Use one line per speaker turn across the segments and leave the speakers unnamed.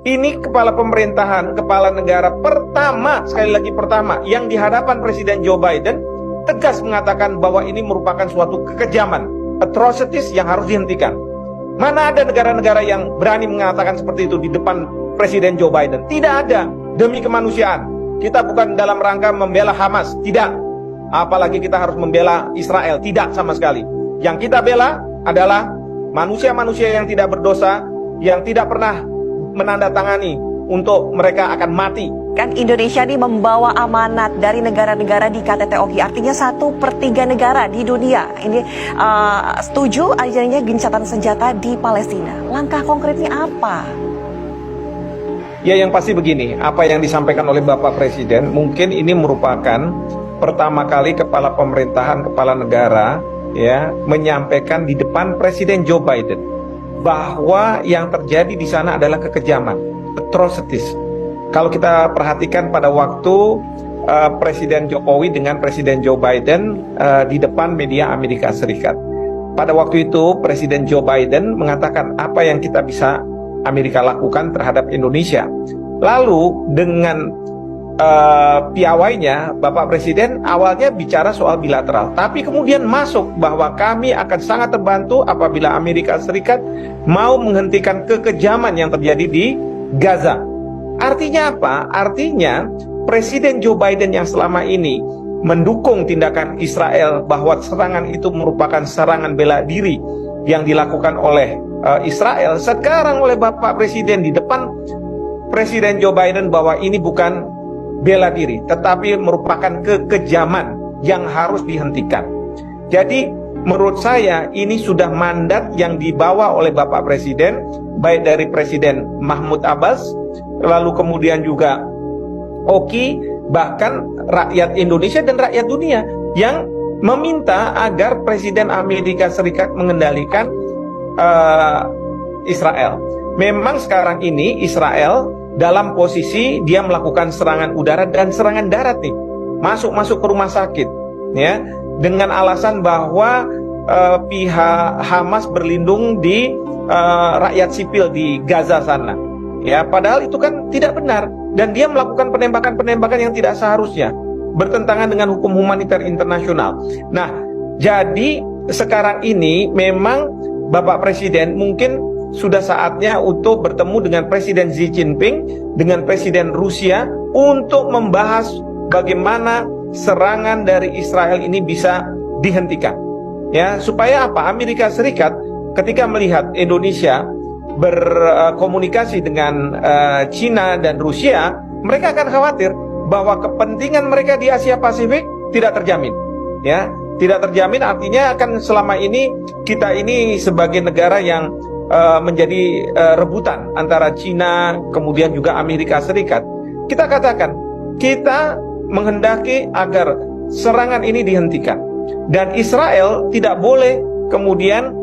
Ini kepala pemerintahan, kepala negara pertama, sekali lagi pertama, yang di hadapan Presiden Joe Biden tegas mengatakan bahwa ini merupakan suatu kekejaman, atrocities yang harus dihentikan. Mana ada negara-negara yang berani mengatakan seperti itu di depan Presiden Joe Biden? Tidak ada. Demi kemanusiaan. Kita bukan dalam rangka membela Hamas, tidak. Apalagi kita harus membela Israel, tidak sama sekali. Yang kita bela adalah manusia-manusia yang tidak berdosa, yang tidak pernah menandatangani untuk mereka akan mati.
Kan Indonesia ini membawa amanat dari negara-negara di KTT-OI, artinya 1/3 negara di dunia ini setuju adanya gencatan senjata di Palestina. Langkah konkretnya apa?
Ya, yang pasti begini, apa yang disampaikan oleh Bapak Presiden mungkin ini merupakan pertama kali kepala pemerintahan, kepala negara ya menyampaikan di depan Presiden Joe Biden bahwa yang terjadi di sana adalah kekejaman, atrocities. Kalau kita perhatikan pada waktu Presiden Jokowi dengan Presiden Joe Biden di depan media Amerika Serikat. Pada waktu itu Presiden Joe Biden mengatakan apa yang kita bisa Amerika lakukan terhadap Indonesia. Lalu dengan piawainya Bapak Presiden awalnya bicara soal bilateral, tapi kemudian masuk bahwa kami akan sangat terbantu apabila Amerika Serikat mau menghentikan kekejaman yang terjadi di Gaza. Artinya apa? Artinya Presiden Joe Biden yang selama ini mendukung tindakan Israel bahwa serangan itu merupakan serangan bela diri yang dilakukan oleh Israel, sekarang oleh Bapak Presiden di depan Presiden Joe Biden bahwa ini bukan bela diri, tetapi merupakan kekejaman yang harus dihentikan. Jadi menurut saya ini sudah mandat yang dibawa oleh Bapak Presiden, baik dari Presiden Mahmud Abbas, lalu kemudian juga Oki, bahkan rakyat Indonesia dan rakyat dunia yang meminta agar Presiden Amerika Serikat mengendalikan Israel. Memang sekarang ini Israel dalam posisi dia melakukan serangan udara dan serangan darat nih, masuk ke rumah sakit ya, dengan alasan bahwa pihak Hamas berlindung di rakyat sipil di Gaza sana ya, padahal itu kan tidak benar, dan dia melakukan penembakan-penembakan yang tidak seharusnya, bertentangan dengan hukum humaniter internasional. Nah, jadi sekarang ini memang Bapak Presiden mungkin sudah saatnya untuk bertemu dengan Presiden Xi Jinping, dengan Presiden Rusia, untuk membahas bagaimana serangan dari Israel ini bisa dihentikan. Ya, supaya apa? Amerika Serikat ketika melihat Indonesia berkomunikasi dengan China dan Rusia, mereka akan khawatir bahwa kepentingan mereka di Asia Pasifik tidak terjamin. Ya, tidak terjamin artinya akan selama ini kita ini sebagai negara yang menjadi rebutan antara China kemudian juga Amerika Serikat. Kita katakan kita menghendaki agar serangan ini dihentikan, dan Israel tidak boleh kemudian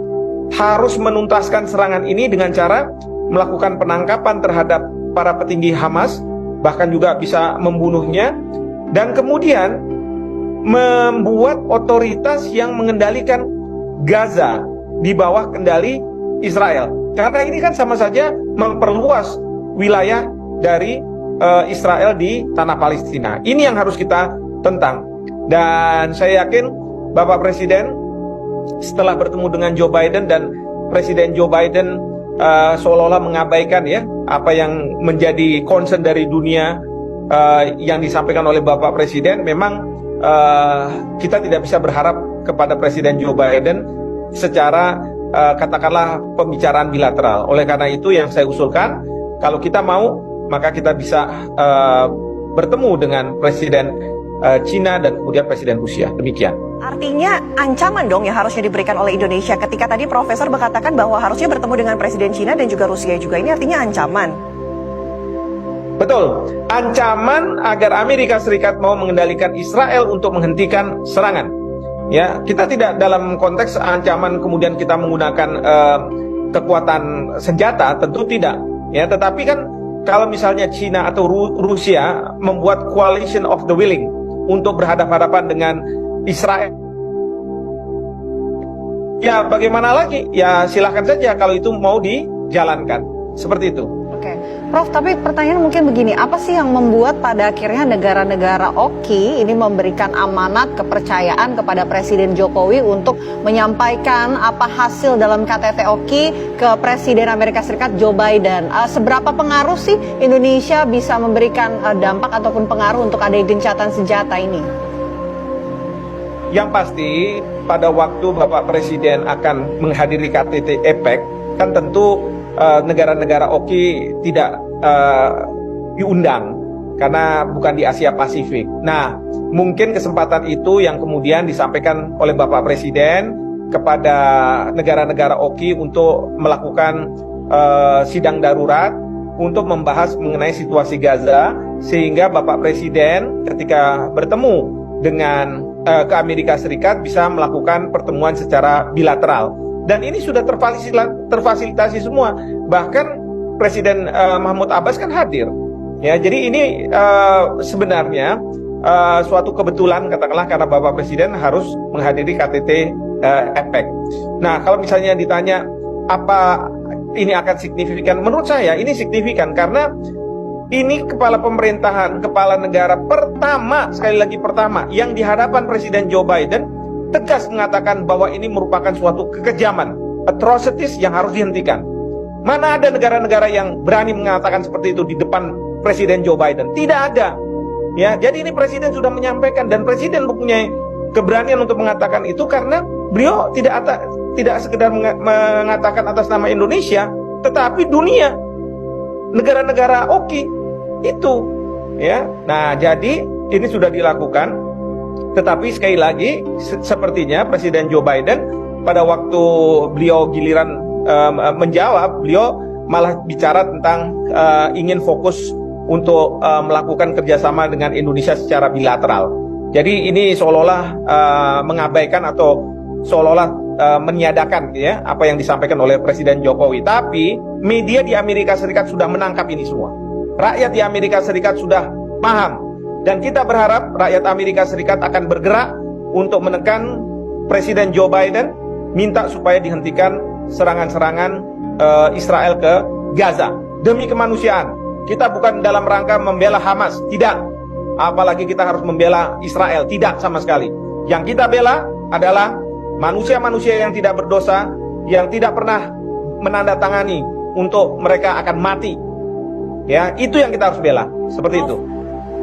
harus menuntaskan serangan ini dengan cara melakukan penangkapan terhadap para petinggi Hamas, bahkan juga bisa membunuhnya, dan kemudian membuat otoritas yang mengendalikan Gaza di bawah kendali Israel. Karena ini kan sama saja memperluas wilayah dari Israel di tanah Palestina. Ini yang harus kita tentang. Dan saya yakin Bapak Presiden setelah bertemu dengan Joe Biden, dan Presiden Joe Biden seolah-olah mengabaikan ya apa yang menjadi concern dari dunia yang disampaikan oleh Bapak Presiden. Memang kita tidak bisa berharap kepada Presiden Joe Biden secara katakanlah pembicaraan bilateral. Oleh karena itu yang saya usulkan, kalau kita mau maka kita bisa bertemu dengan Presiden China dan kemudian Presiden Rusia. Demikian.
Artinya ancaman dong yang harusnya diberikan oleh Indonesia ketika tadi Profesor mengatakan bahwa harusnya bertemu dengan Presiden China dan juga Rusia juga. Ini artinya ancaman.
Betul, ancaman agar Amerika Serikat mau mengendalikan Israel untuk menghentikan serangan. Ya, kita tidak dalam konteks ancaman kemudian kita menggunakan kekuatan senjata, tentu tidak. Ya, tetapi kan kalau misalnya China atau Rusia membuat coalition of the willing untuk berhadapan-hadapan dengan Israel, ya bagaimana lagi? Ya silahkan saja kalau itu mau dijalankan. Seperti itu.
Oke. Prof, tapi pertanyaan mungkin begini, apa sih yang membuat pada akhirnya negara-negara OKI ini memberikan amanat kepercayaan kepada Presiden Jokowi untuk menyampaikan apa hasil dalam KTT OKI ke Presiden Amerika Serikat Joe Biden? Seberapa pengaruh sih Indonesia bisa memberikan dampak ataupun pengaruh untuk ada gencatan senjata ini?
Yang pasti pada waktu Bapak Presiden akan menghadiri KTT APEC, kan tentu negara-negara OKI tidak diundang karena bukan di Asia Pasifik. Nah, mungkin kesempatan itu yang kemudian disampaikan oleh Bapak Presiden kepada negara-negara OKI untuk melakukan sidang darurat untuk membahas mengenai situasi Gaza, sehingga Bapak Presiden ketika bertemu dengan ke Amerika Serikat bisa melakukan pertemuan secara bilateral. Dan ini sudah terfasilitasi semua. Bahkan Presiden Mahmud Abbas kan hadir. Ya, jadi ini sebenarnya suatu kebetulan katakanlah karena Bapak Presiden harus menghadiri KTT APEC. Nah, kalau misalnya ditanya apa ini akan signifikan, menurut saya ini signifikan karena ini kepala pemerintahan, kepala negara pertama, sekali lagi pertama, yang di hadapan Presiden Joe Biden tegas mengatakan bahwa ini merupakan suatu kekejaman, atrocities yang harus dihentikan. Mana ada negara-negara yang berani mengatakan seperti itu di depan Presiden Joe Biden? Tidak ada. Ya, jadi ini Presiden sudah menyampaikan dan Presiden mempunyai keberanian untuk mengatakan itu karena beliau tidak sekedar mengatakan atas nama Indonesia, tetapi dunia, negara-negara OKI itu, ya. Nah, jadi ini sudah dilakukan. Tetapi sekali lagi, sepertinya Presiden Joe Biden pada waktu beliau giliran menjawab, beliau malah bicara tentang ingin fokus untuk melakukan kerjasama dengan Indonesia secara bilateral. Jadi ini seolah-olah mengabaikan atau seolah-olah meniadakan ya apa yang disampaikan oleh Presiden Jokowi. Tapi media di Amerika Serikat sudah menangkap ini semua. Rakyat di Amerika Serikat sudah paham. Dan kita berharap rakyat Amerika Serikat akan bergerak untuk menekan Presiden Joe Biden, minta supaya dihentikan serangan-serangan Israel ke Gaza. Demi kemanusiaan. Kita bukan dalam rangka membela Hamas, tidak. Apalagi kita harus membela Israel, tidak sama sekali. Yang kita bela adalah manusia-manusia yang tidak berdosa, yang tidak pernah menandatangani untuk mereka akan mati. Ya, itu yang kita harus bela, seperti itu.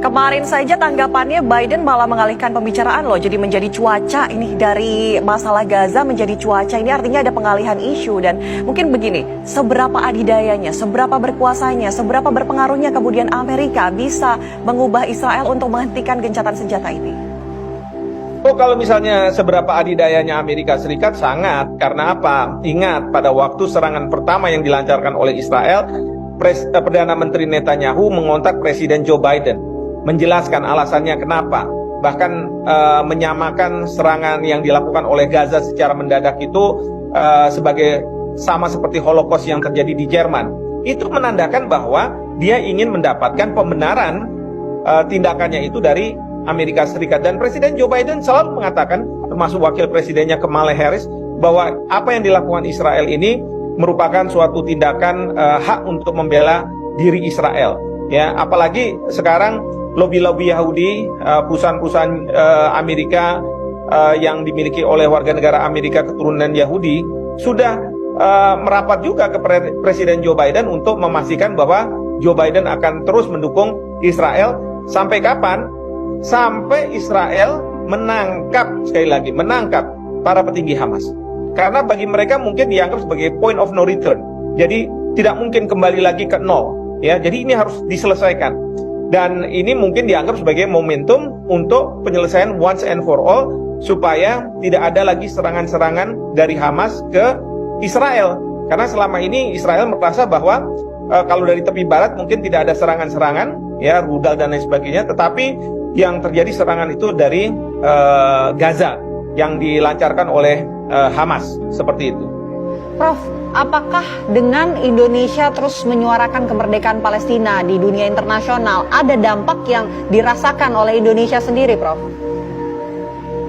Kemarin saja tanggapannya Biden malah mengalihkan pembicaraan loh, jadi menjadi cuaca ini dari masalah Gaza menjadi cuaca, ini artinya ada pengalihan isu. Dan mungkin begini, seberapa adidayanya, seberapa berkuasanya, seberapa berpengaruhnya kemudian Amerika bisa mengubah Israel untuk menghentikan gencatan senjata ini?
Oh, kalau misalnya seberapa adidayanya Amerika Serikat, sangat. Karena apa? Ingat, pada waktu serangan pertama yang dilancarkan oleh Israel, Perdana Menteri Netanyahu mengontak Presiden Joe Biden, menjelaskan alasannya kenapa. Bahkan menyamakan serangan yang dilakukan oleh Gaza secara mendadak itu sebagai sama seperti Holocaust yang terjadi di Jerman. Itu menandakan bahwa dia ingin mendapatkan pembenaran tindakannya itu dari Amerika Serikat. Dan Presiden Joe Biden selalu mengatakan, termasuk wakil presidennya Kamala Harris, bahwa apa yang dilakukan Israel ini merupakan suatu tindakan hak untuk membela diri Israel. Ya, apalagi sekarang lobi-lobi Yahudi, perusahaan-perusahaan Amerika yang dimiliki oleh warga negara Amerika keturunan Yahudi sudah merapat juga ke Presiden Joe Biden untuk memastikan bahwa Joe Biden akan terus mendukung Israel. Sampai kapan? Sampai Israel menangkap, sekali lagi, menangkap para petinggi Hamas. Karena bagi mereka mungkin dianggap sebagai point of no return. Jadi tidak mungkin kembali lagi ke nol. Ya, jadi ini harus diselesaikan. Dan ini mungkin dianggap sebagai momentum untuk penyelesaian once and for all, supaya tidak ada lagi serangan-serangan dari Hamas ke Israel. Karena selama ini Israel merasa bahwa kalau dari tepi barat mungkin tidak ada serangan-serangan, ya, rudal dan lain sebagainya, tetapi yang terjadi serangan itu dari Gaza yang dilancarkan oleh Hamas, seperti itu.
Prof, apakah dengan Indonesia terus menyuarakan kemerdekaan Palestina di dunia internasional, ada dampak yang dirasakan oleh Indonesia sendiri, Prof?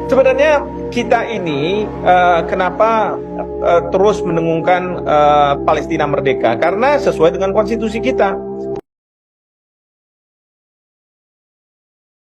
Sebenarnya kita ini kenapa terus mendengungkan Palestina merdeka karena sesuai dengan konstitusi kita.